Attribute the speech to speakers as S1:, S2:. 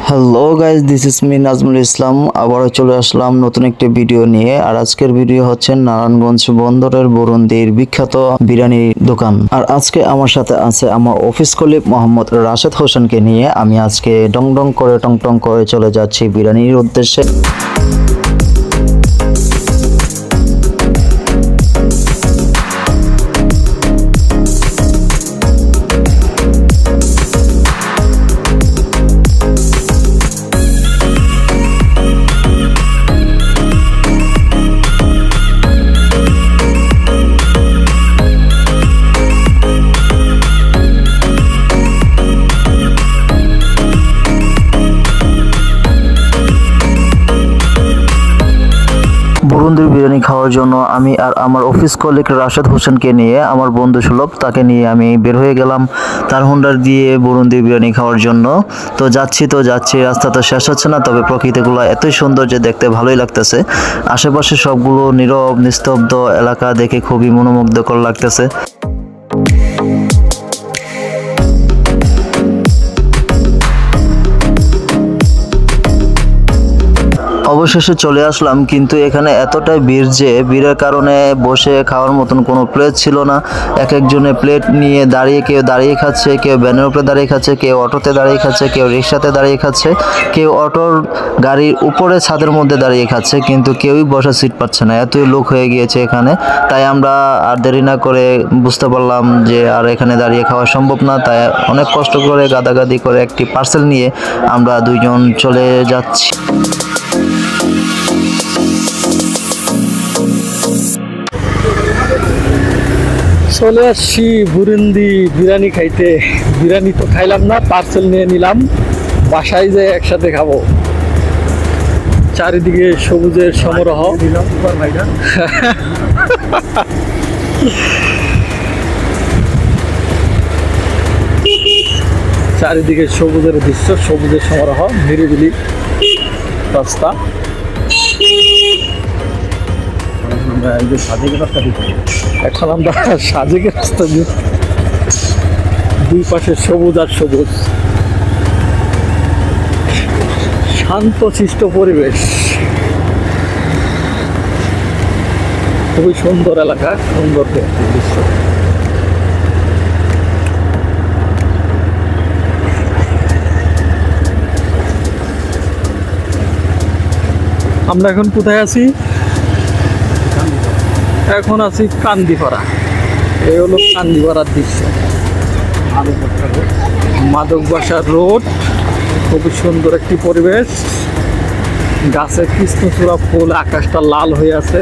S1: Hello guys, this is me Nazmul Islam. আবারও চলে আসলাম নতুন একটি ভিডিও নিয়ে। আর আজকের ভিডিও হচ্ছে নারায়ণগঞ্জ বন্দরের বুরুন্দির বিখ্যাত বিরিয়ানি দোকান। আর আজকে আমার সাথে আছে আমার অফিস কলিগ মোহাম্মদ রাশেদ হোসেনকে নিয়ে। আমি আজকে টং টং করে চলে যাচ্ছি বিরিয়ানির উদ্দেশ্যে। বুরুন্দির বিরিয়ানি খাওয়ার জন্য আমি আর আমার অফিস কলিগ রাশেদ হোসেনকে নিয়ে, আমার বন্ধু সুলভ তাকে নিয়ে আমি বের হয়ে গেলাম তার হুন্ডার দিয়ে বুরুন্দির বিরিয়ানি খাওয়ার জন্য। তো যাচ্ছি, রাস্তা তো শেষ হচ্ছে না, তবে প্রকৃতিগুলো এতই সুন্দর যে দেখতে ভালোই লাগতেছে। আশেপাশে সবগুলো নীরব নিস্তব্ধ এলাকা দেখে খুবই মনোমুগ্ধকর লাগতেছে। অবশেষে চলে আসলাম, কিন্তু এখানে এতটাই ভিড় যে ভিড়ের কারণে বসে খাওয়ার মতন কোনো প্লেট ছিল না। এক একজনে প্লেট নিয়ে দাঁড়িয়ে, কেউ দাঁড়িয়ে খাচ্ছে, কেউ ভ্যানের উপরে দাঁড়িয়ে খাচ্ছে, কেউ অটোতে দাঁড়িয়ে খাচ্ছে, কেউ রিক্সাতে দাঁড়িয়ে খাচ্ছে, কেউ অটোর গাড়ির উপরে ছাদের মধ্যে দাঁড়িয়ে খাচ্ছে, কিন্তু কেউই বসার সিট পাচ্ছে না। এতই লোক হয়ে গিয়েছে এখানে। তাই আমরা আর দেরি না করে বুঝতে পারলাম যে আর এখানে দাঁড়িয়ে খাওয়া সম্ভব না। তাই অনেক কষ্ট করে গাদাগাদি করে একটি পার্সেল নিয়ে আমরা দুইজন চলে যাচ্ছি।
S2: চলে আসছি বুরুন্দি বিরিয়ানি খাইতে। বিরিয়ানি তো খাইলাম না, পার্সেল নিয়ে নিলাম, বাসায় যেয়ে একসাথে খাবো। চারিদিকে সবুজের সমারোহ। চারিদিকে সবুজের দৃশ্য, সবুজের সমারোহ, নিরিবিলি রাস্তা। এখন আমরা সাজেকের রাস্তা দিয়ে, দুই পাশে সবুজ আর সবুজ, শান্তশিষ্ট পরিবেশ, খুবই সুন্দর এলাকা, সুন্দর দৃশ্য। আমরা এখন কোথায় আছি? এখন আছি কান্দিপাড়া। এই হলো কান্দিপাড়ার দৃশ্য, মাদকবাসার রোড। খুবই সুন্দর একটি পরিবেশ, গাছে কৃষ্ণচূড়া ফুল, আকাশটা লাল হয়ে আছে।